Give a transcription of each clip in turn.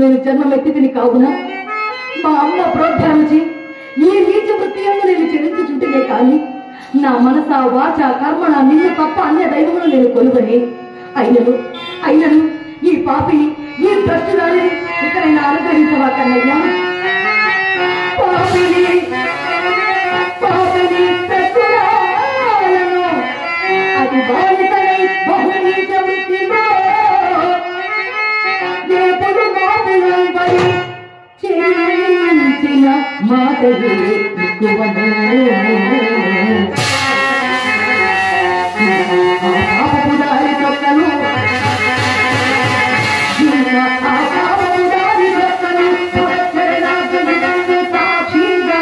నేను జన్మమెత్తితిని కావున మా అమ్మ ప్రోద్ధానించి ఈ నీచ వృత్తియందు నేను చెల్లించుచుంటేనే కానీ నా మనస వాచ కర్మణ నిన్ను తప్ప అన్య దైవములు నేను కొలువని అయినను ఈ పాపిని ఈ భ్రష్టురాలిని ఇకనైనా అనుగ్రహించవా కన్నయ్యా. అది బాలికై బహునీచ వృత్తిలో చేయించిన మాటలు పాపపుదారి దొక్కను సాక్షిగా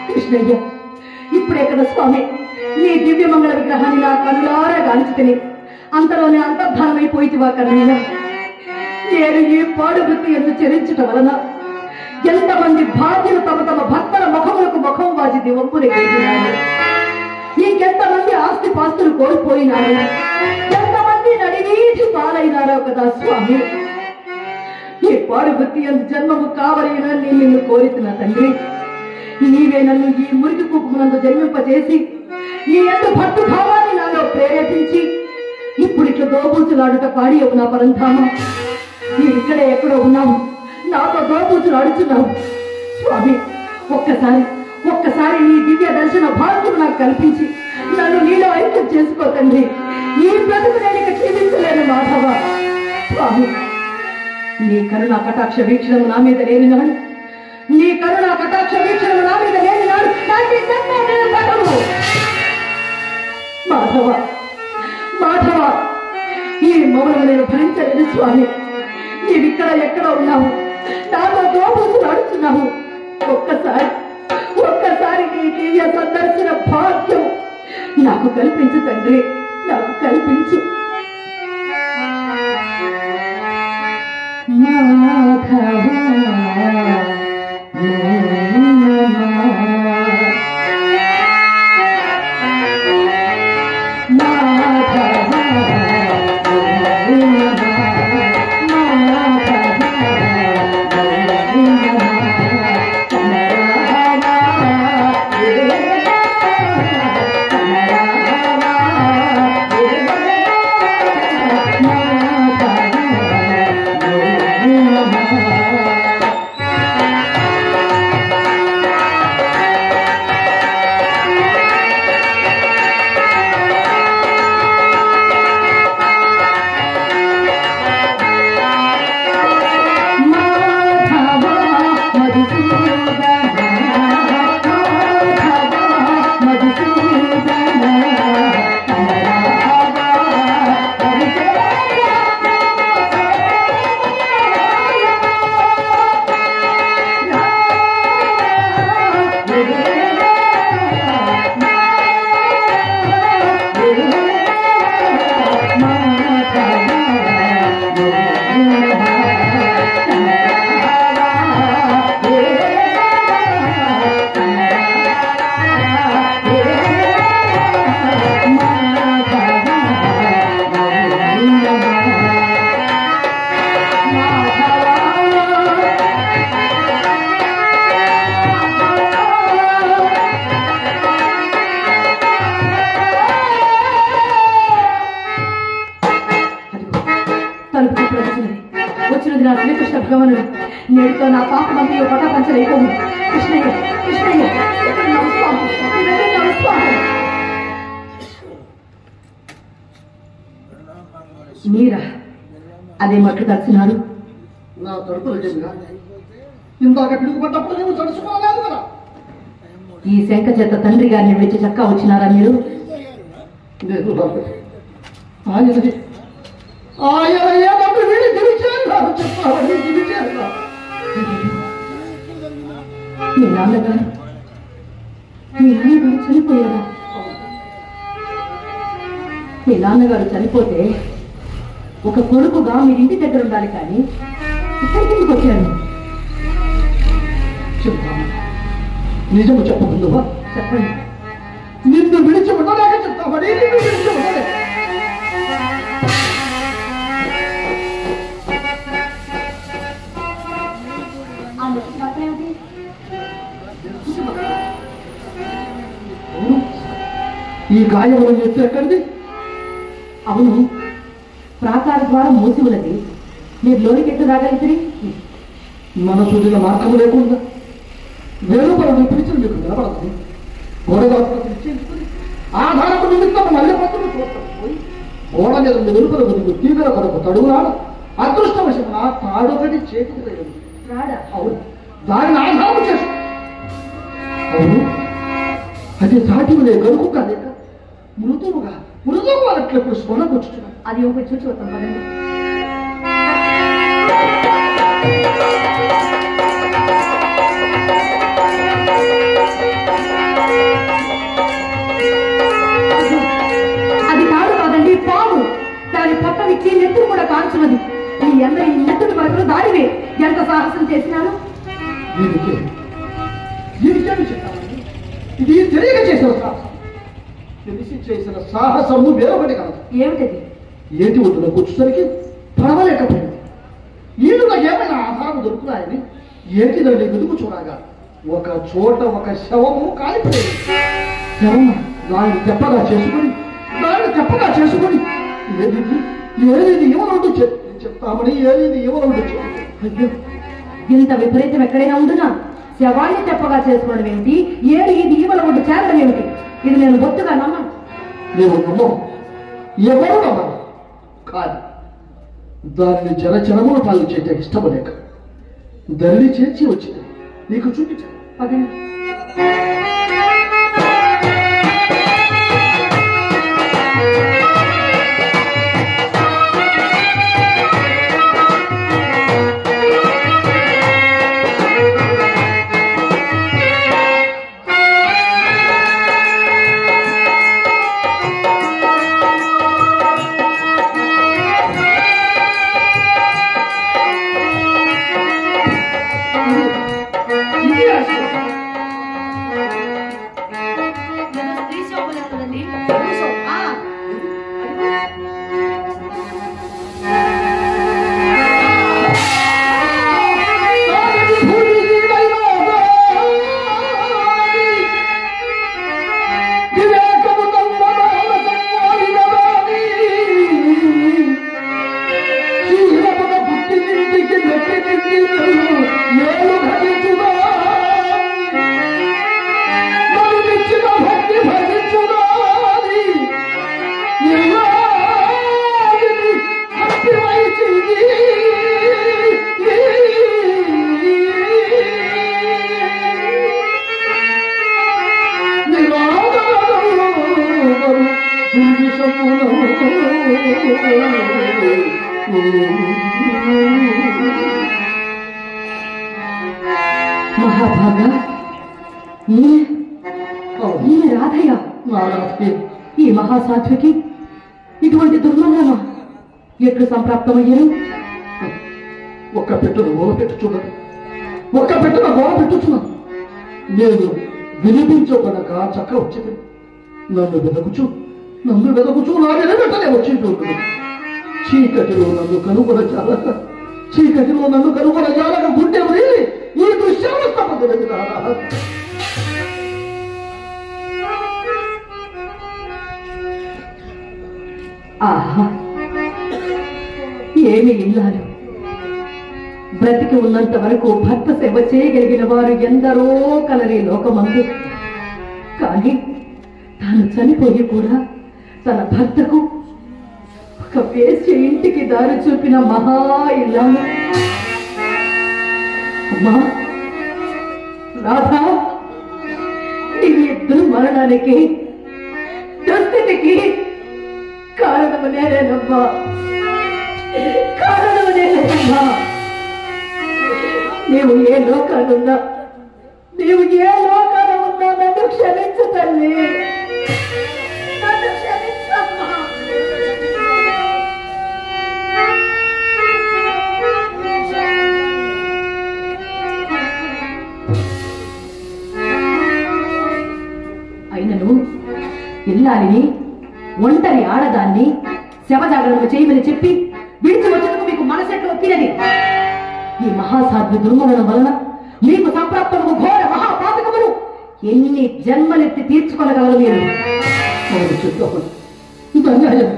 కృష్ణయ్య, ఇప్పుడెక్కడ స్వామి నీ దివ్యమంగళ విగ్రహాన్ని నా కనులారా గాంచుకుని అంతలోనే అంతర్ధానమైపోయితివా కన్నయ్య. నేను ఈ పాడు వృత్తి ಎಂದು చెరించుట వలన ఎంతమంది భార్యలు తమ తమ భర్తల ముఖములకు ముఖం వాచి దివంపుని గెలిచినారు. ఇంకెంతమంది ఆస్తి పాస్తులు కోల్పోయినారు, ఎంతమంది నడివీధి పాలైనారో కదా స్వామి. ఈ పాడు వృత్తి ಎಂದು జన్మము కావలైనా నీ నిన్ను కోరితున్న తండ్రి, నీవే నన్ను ఈ మురికి కూపమునందు జన్మింపజేసి నీ ఎంత భక్తి భావాన్ని నాలో ప్రేరేపించి ఇప్పుడు ఇట్లా దోబూచులాడుట పాడి నా పరంధామ. నీవు ఇక్కడే ఎక్కడో ఉన్నావు, నాతో దోబూచులాడుచున్నావు స్వామి. ఒక్కసారి నీ దివ్య దర్శన భాగ్యం నాకు కల్పించి నన్ను నీలో ఐక్యం చేసుకో తండ్రి. ఈ బ్రతుకు నేను ఇక క్షమించలేను మాధవ. స్వామి, నీ కరుణ కటాక్ష వీక్షణము నా మీద లేనినాడు, నీ కరుణ కటాక్ష వీక్షణము నా మీద లేనినాడు మాధవ, ఈ మౌనము నేను భరించలేదు స్వామి. నీవిక్కడ ఎక్కడ ఉన్నావు, నాతో దోబూసులు అడుగుతున్నావు. ఒక్కసారి నీ దివ్య సందర్శన భాగ్యం నాకు కల్పించు తండ్రి, నాకు కల్పించు. మాధవ వచ్చినది వచ్చినది నా శ్రీకృష్ణ భగవనుడు. నేటితో నా పాపమంతయో పటాపంచలైపోవు. కృష్ణయ్య కృష్ణయ్య ఇక్కడ నమస్వామి, ఇక్కడ నమస్వామి. మీరా అదే మట్లు తడిచినారు. నా తడుపులు చెప్పినా ఇందాక పిడుగుపడ్డప్పుడు నేను తడుచుకోలేదు కదా. ఈ శంఖ చేత తండ్రి గారిని విడిచి చక్కా వచ్చినారా మీరు? నేను ఆయనది ఆయన ఏమప్పుడు వీడి దివిచేరు చెప్పాలని దివిచేరు. మీ నాన్నగారు చనిపోయారా? మీ నాన్నగారు చనిపోతే ఒక కొడుకుగా మీరు ఇంటి దగ్గర ఉండాలి, కానీ ఇక్కడికి ఎందుకు వచ్చాను? చెప్తాను, నిజము చెప్పకుందువా? చెప్పండి. నిన్ను విడిచి ఉండలేక చెప్తామని నిన్ను విడిచి ఉండలే. ఈ గాయములను ఎత్తు ఎక్కడిది? అవును, ప్రాకార ద్వారం మూసి ఉన్నది. మీరు లోనికి ఎట్టు రాగలిగితే? మనసుడిన మార్గము లేకుండా వేరుపరుడు పిలిచిన మీకు నిలబడదు. గోడదాసులు నిశ్చయించుకుని ఆధారపు నిమిత్తం మల్లె పత్రులు పోయి గోడ మీద వెలుపల గురించి తీవ్ర కొరకు తడుగునాడు. అదృష్టవశమున తాడొకటి చేతికి తగిలింది. అవును, దానిని ఆధారం చేసు. అవును, అది సాటివులే గరుకు కాలేక మృదువుగా అట్లప్పుడు స్మరణకొచ్చుచున్నాడు. అది ఒకటి చూసి వస్తాం పదండి. అది కాదు కాదండి, పాము. దాని పొట్ట విచ్చి నెత్తులు కూడా కాల్చున్నది. మీ అందరి ఈ నెత్తుడి వరకు దారివే. ఎంత సాహసం చేసినారు? ఇది తెలియక చేసిన సాహసం. తెలిసి చేసిన సాహసము వేరొకటి కాదు. ఏమిటది? ఏటి ఒడ్డున కూర్చుసరికి పడవలేకపోయింది. ఈడుగా ఏమైనా ఆధారం దొరుకుతాయని ఏటి దండి వెతుకు చూడగా ఒక చోట ఒక శవము కాలిపోయింది. శవము దాన్ని తెప్పగా చేసుకుని ఏది ఇవ్వనుంటూ చెప్తామని ఏది ఇవ్వనుంటూ అయ్యో, ఇంత విపరీతం ఎక్కడైనా ఉండునా? శవాన్ని తెప్పగా చేసుకోవడం ఏమిటి? ఏడు ఇది ఈవల ఉండి చేరడం ఏమిటి? ఇది నేను బొత్తుగా నమ్మను. నేను నమ్మను, ఎవరు నమ్మను. కాదు, దానిని జనచరములు పాలు చేయటం ఇష్టము లేక దల్లి చేర్చి వచ్చింది. నీకు చూపించాను. పదండి. మహాభాగా, ఈమె రాధయ్య. ఈ మహాసాధ్వికి ఇటువంటి దుర్మరణమా ఎట్లు సంప్రాప్తమయ్యారు? ఒక్క పెట్టును గోల పెట్టుచున్నది. నేను వినిపించకనక చక్క వచ్చింది. నన్ను వెదకుచు నా వెనకటనే వచ్చేటోడు. చీకటిలో నన్ను కనుగొన జాలక గుండె ఈ దృశ్యావస్థ. ఆహా, ఏమి ఇల్లాలు బ్రతికి ఉన్నంత వరకు భర్త సేవ చేయగలిగిన వారు ఎందరో కలరి లోకమందు. కానీ తాను చనిపోయి కూడా తన భర్తకు ఒక వేశ్య ఇంటికి దారి చూపిన మహా ఇల్లాలు. అమ్మా రాధా, నీ ఇద్దరు మరణానికి దుస్థితికి కారణము నేనేనమ్మా, కారణము నేనేనమ్మా. నీవు ఏ లోకానున్నా నన్ను క్షమించు తల్లి, నన్ను క్షమించమ్మా. అయినను ఇల్లాలిని, ఒంటరి ఆడదాన్ని శవజాగరణ చేయమని చెప్పి విడిచి వచ్చేందుకు మీకు మనసెట్లు ఒప్పినది. ఈ మహాసాధ్వి దుర్మరణం వలన మీకు సంప్రాప్తము ఘోర మహాపాతకములు ఎన్ని జన్మలెత్తి తీర్చుకోగలరు మీరు? ఇది అన్యాయం,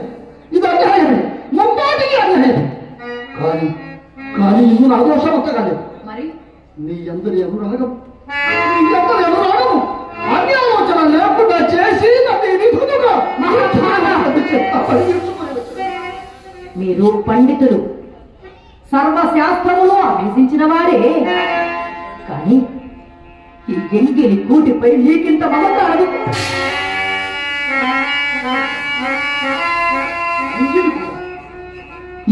ఇది అన్యాయమే, ముమ్మాటికి అన్యాయం. కానీ కానీ ఇది నా దోషం కాలేదు. మరి నీ అందరి అనురాగం, అన్యాలోచన లేకుండా చేసి మీరు పండితులు, సర్వశాస్త్రమును అభ్యసించిన వారే. కానీ ఈ ఎంగిలి కూటిపై నీకింత మమకారం.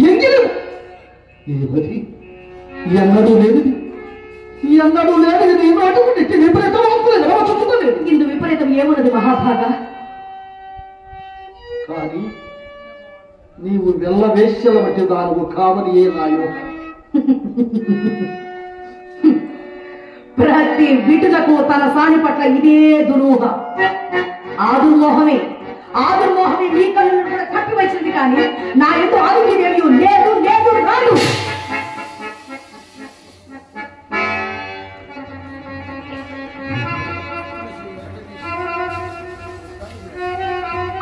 ఎంగిలి ఎన్నడూ లేదు, ఎన్నడూ లేదు. నీ నాటుకుంటే విపరీతం అవుతుంది. ఇందు విపరీతం ఏమున్నది మహాభాగా? కానీ నీవు వెళ్ళ వేశ్యల మధ్య దారువు కావని ఏ నాయో. ప్రతి విటులకు తన సాని పట్ల ఇదే దురూహ. ఆ దుర్మోహమే నీ కళ్ళను కూడా కప్పి వచ్చింది. కానీ నా ఎందు ఆరోగ్యమేమీ లేదు, లేదు, రాదు.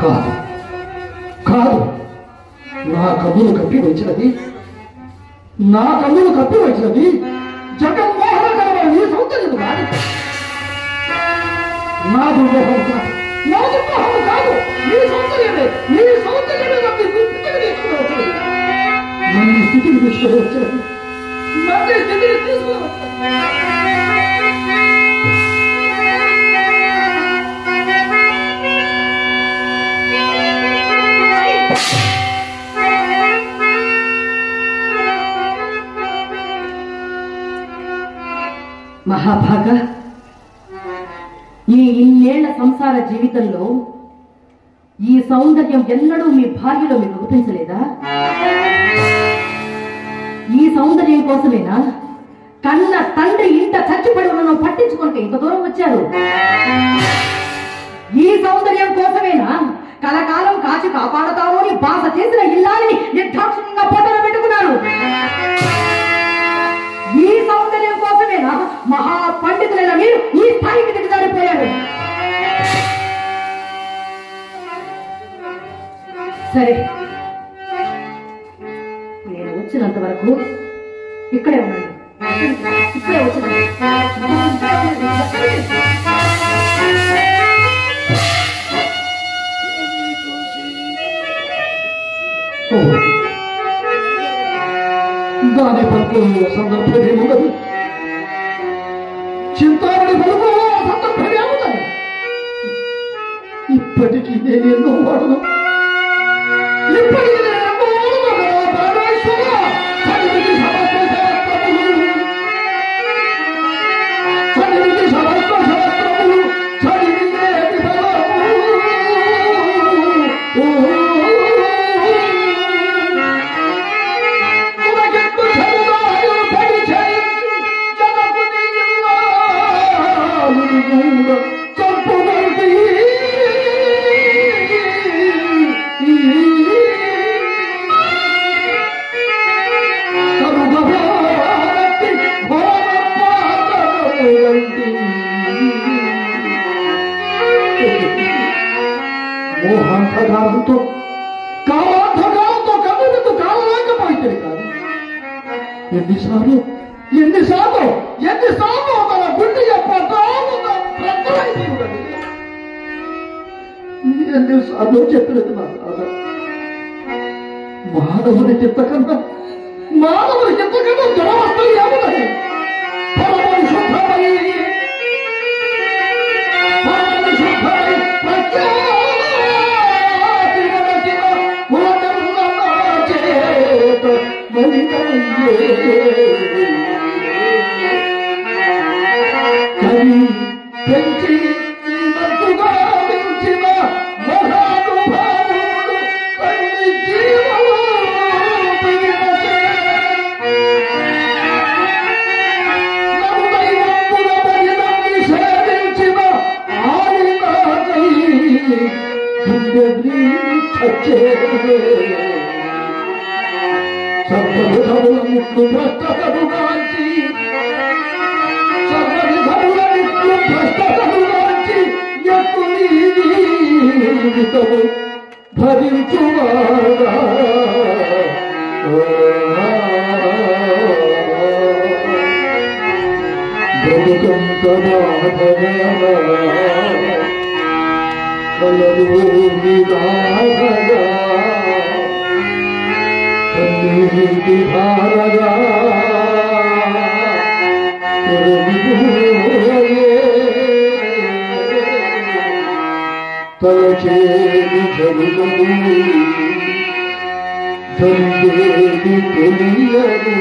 కాదు కాదు, నా కన్నులు కప్పి వచ్చినది జగన్మోహనకరమైన నీ సౌందర్యం కాదు, నా దుర్మోహం కాదు, నీ సౌందర్యమే నన్ను స్థితిని తీసుకువచ్చినది. మహాభాగా, ఈ ఇన్నేళ్ల సంసార జీవితంలో ఈ సౌందర్యం ఎన్నడూ మీ భార్యలో మీకు గుర్తించలేదా? ఈ సౌందర్యం కోసమేనా కన్న తండ్రి ఇంత చచ్చిపడి ఉన్న పట్టించుకోక ఇంత దూరం వచ్చారు? ఈ సౌందర్యం కోసమేనా కలకాలం కాచి కాపాడతారు అని బాధ చేసిన ఇల్లాలిని నిర్దాక్షిణ్యంగా పొట్టలో పెట్టుకున్నారు? ఈ సౌందర్యం కోసమేనా మహా పండితులైన మీరు ఈ స్థాయికి దిగజారిపోయారు? సరే, నేను వచ్చినంత వరకు ఇక్కడే ఉన్నాను. ఇప్పుడే వచ్చిన దాని పలుకు సందర్భమేముండదు, చింతామణి పలుకు సందర్భమేముండదు. ఇప్పటికీ నేను ఎన్నో వాడను, ఇప్పటికీ నేను ఎన్నో వాడను కదా పరమేశ్వర. చదివికి సమస్త శాస్త్రములు, చదివికి సమస్త శాస్త్రములు, చదివితే మోహాంధకారంతో కాలాంధకారంతో కన్నులకు కాలలేకపోయింది. ఎన్నిసార్లు మన గుండె ఎన్నిసార్లు చెప్పినది నా కాదా మానవుని చిత్తకన్నా దురవస్థలు ఏమున్నాయి భరించువాడా తలచేది జరుగును జరిగేది తెలియదు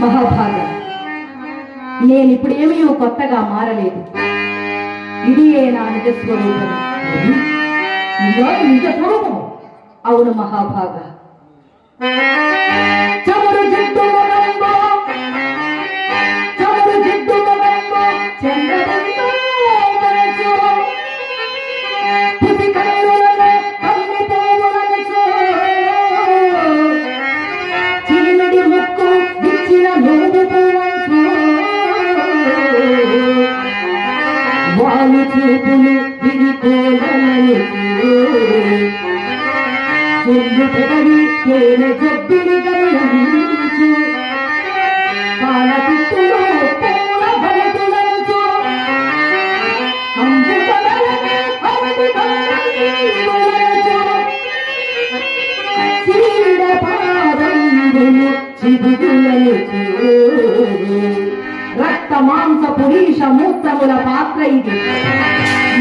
మహాభాగ, నేనిప్పుడేమీ కొత్తగా మారలేదు. ఇది నా నిజ స్వరూపం. నిజ స్వరూపము? అవును మహాభాగ. చమురు జిడ్డు మొగంబో, చమురు జిడ్డు మొగంబో, చంద్రబందో మనసు, పుసి కన్నులలో కన్ని పోవులనసు, చిలిమిడి ముక్కు విచ్చిన నోడు పువ్వంచు, వాలు చూపులు విడిపోలనసు, చెల్లు పెదవి తేన జబ్బిని గమనించు, పాల పిట్టులో పూల బలతులంచు, అంబుదలని అరటి బంధులంచు, చీడ పాదంబులు చిబుగులంచు, రక్త మాంస పురీష మూత్రముల పాత్ర ఇది.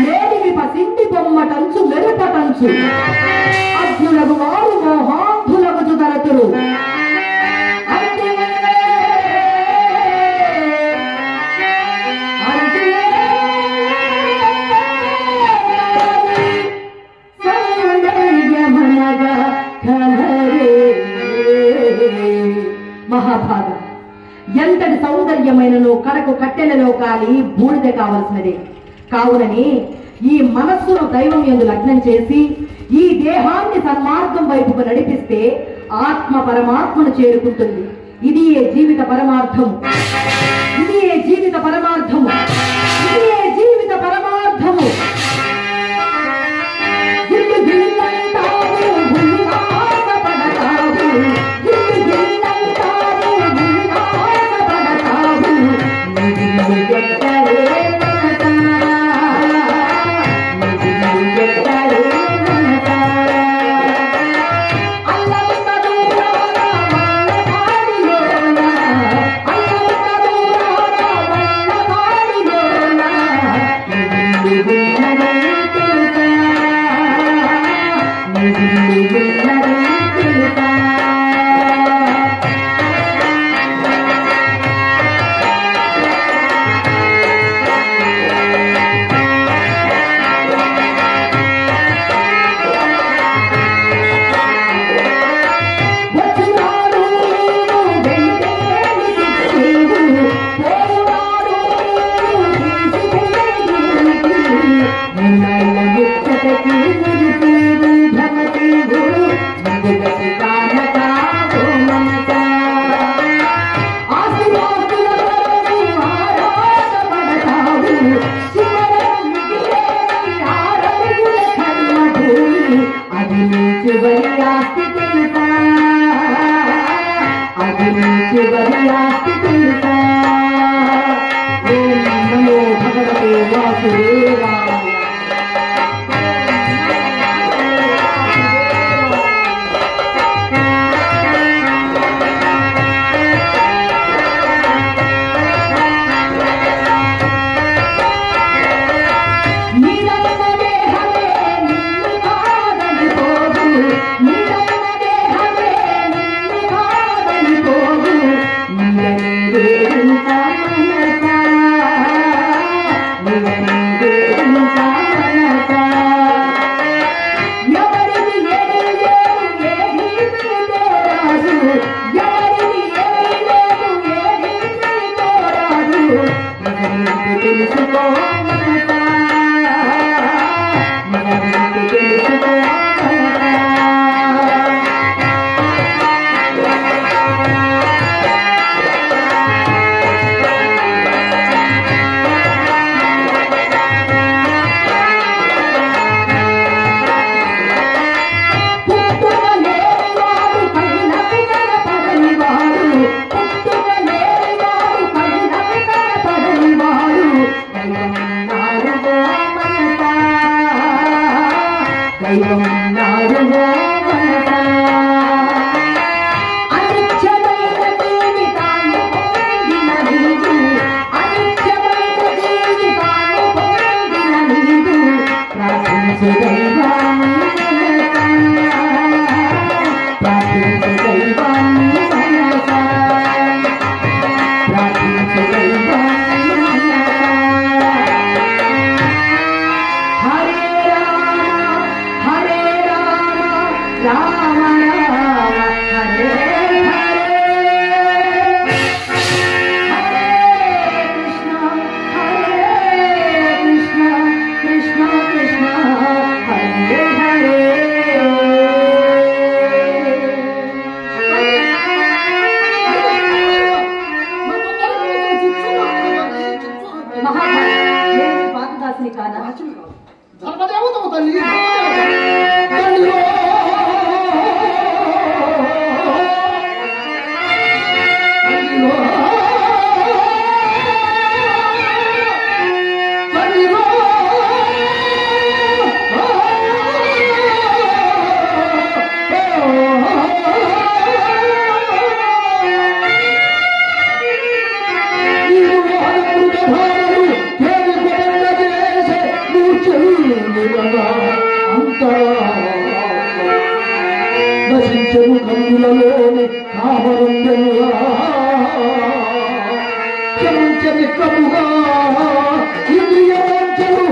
లేడివి పసింటి బొమ్మటంచు మెరుపటంచు, అర్జునకు వారు మోహాంధులకు చుదరతురు. అంతే అంతే సౌందర్యమనగా కలరే. మహాభాగ, ఎంతటి సౌందర్యమైనను కడకు కట్టెలలో కాలి బూడిద కావలసినదే. కావునని ఈ మనస్సును దైవం యందు లగ్నం చేసి ఈ దేహాన్ని సన్మార్గం వైపుకు నడిపిస్తే ఆత్మ పరమాత్మను చేరుకుంటుంది. ఇది ఏ జీవిత పరమార్థము, ఇది ఏ జీవిత పరమార్థము, ఇది ఏ జీవిత పరమార్థము. గిల్లు గిల్లంటావు ఉల్లాసపడతావు, గిల్లు గిల్లంటావు ఉల్లాసపడతావు, నిన్ను ఎక్కడే అల్లంత దూరాన తెలుసుకో మనసా, మన రీతి తెలుసుకో మనసా. ధర్మదేవతము తల్లి నశించను కన్నులలోని కామరంగంలా క్షమించని కముగా ఇంద్రియవంచను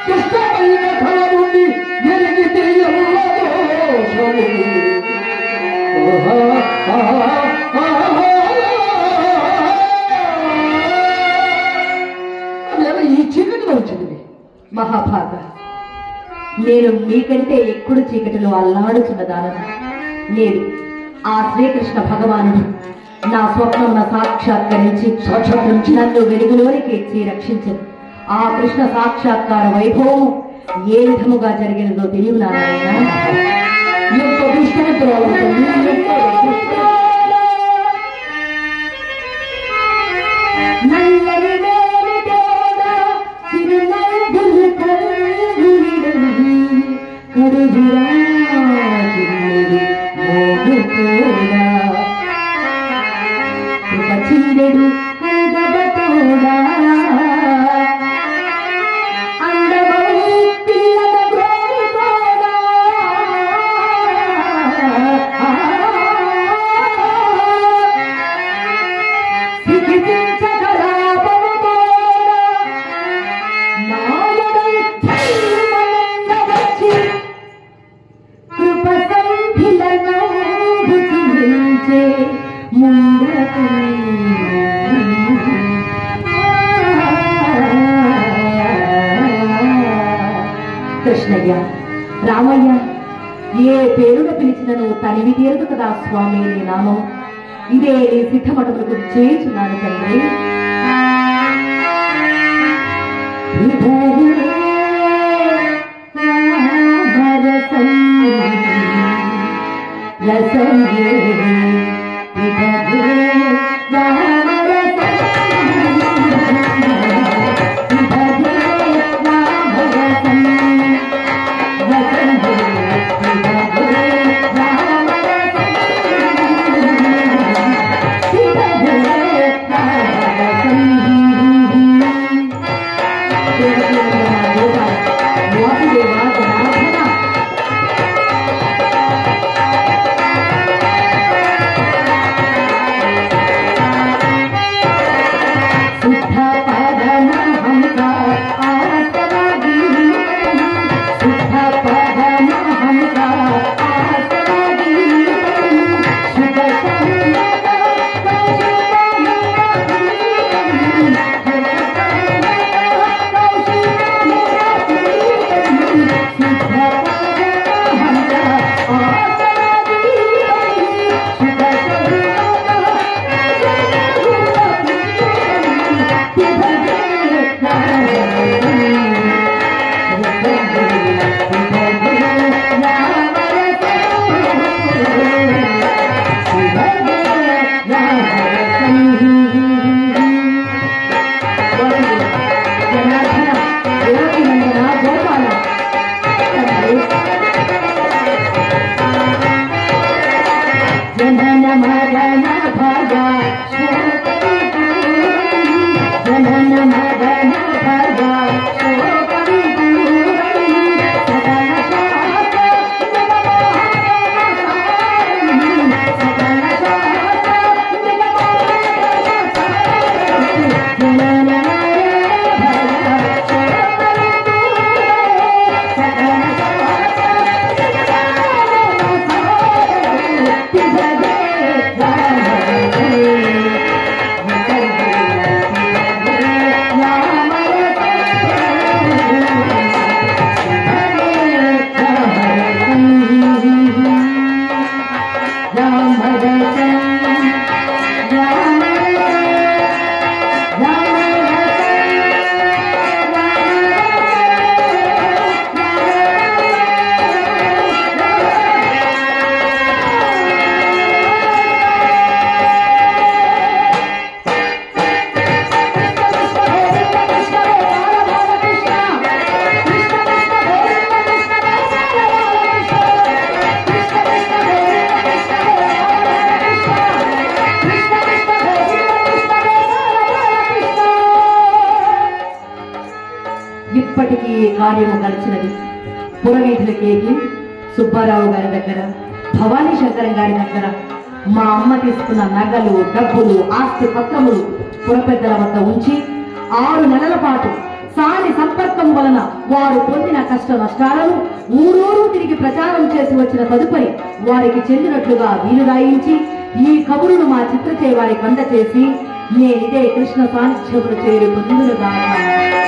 దుష్టమైన కళ నుండి ఎరిగి ఈ చీకటిలో వచ్చింది. మహాభాగ, నేను మీకంటే ఎక్కుడు చీకటిలో అల్లాడుచున్నదానను. నేడు ఆ శ్రీకృష్ణ భగవానుడు నా స్వప్నమున సాక్షాత్కరించి నన్ను వెలుగులోనికి ఎచ్చి రక్షించను. ఆ కృష్ణ సాక్షాత్కార వైభవం ఏ విధముగా జరిగినదో తెలియదు నారాయణ. ఎంత దుష్టమిత్రాలు చిల్లెడు కైదబతోడా అందమౌ పిల్లల గోరుతోడా సిగిపించగలాపముతోడా నాయడై ధైర్యమందవచ్చి కృప సంభిలనౌ భుజించే కృష్ణయ్య, రామయ్య, ఏ పేరును పిలిచినను తనివి తీరదు కదా స్వామి నీ నామం. ఇదే నీ సిద్ధమటములకు చేయుచున్నాను తండ్రి. ఎప్పటికీ ఈ కార్యము కలిసినది. పురవీధులకేగి సుబ్బారావు గారి దగ్గర, భవానీ శంకరం గారి దగ్గర మా అమ్మ తీసుకున్న నగలు, డబ్బులు, ఆస్తి పత్రములు పురపెద్దల వద్ద ఉంచి 6 నెలల పాటు సాని సంపర్కం వలన వారు పొందిన కష్ట నష్టాలను ఊరూరు తిరిగి ప్రచారం చేసి వచ్చిన తదుపరి వారికి చెందినట్లుగా వీలు రాయించి ఈ కబురును మా చిత్రచే వారికి అందచేసి నేనిదే కృష్ణ సాన్నిధ్యములు చేరి పొందునుగాక.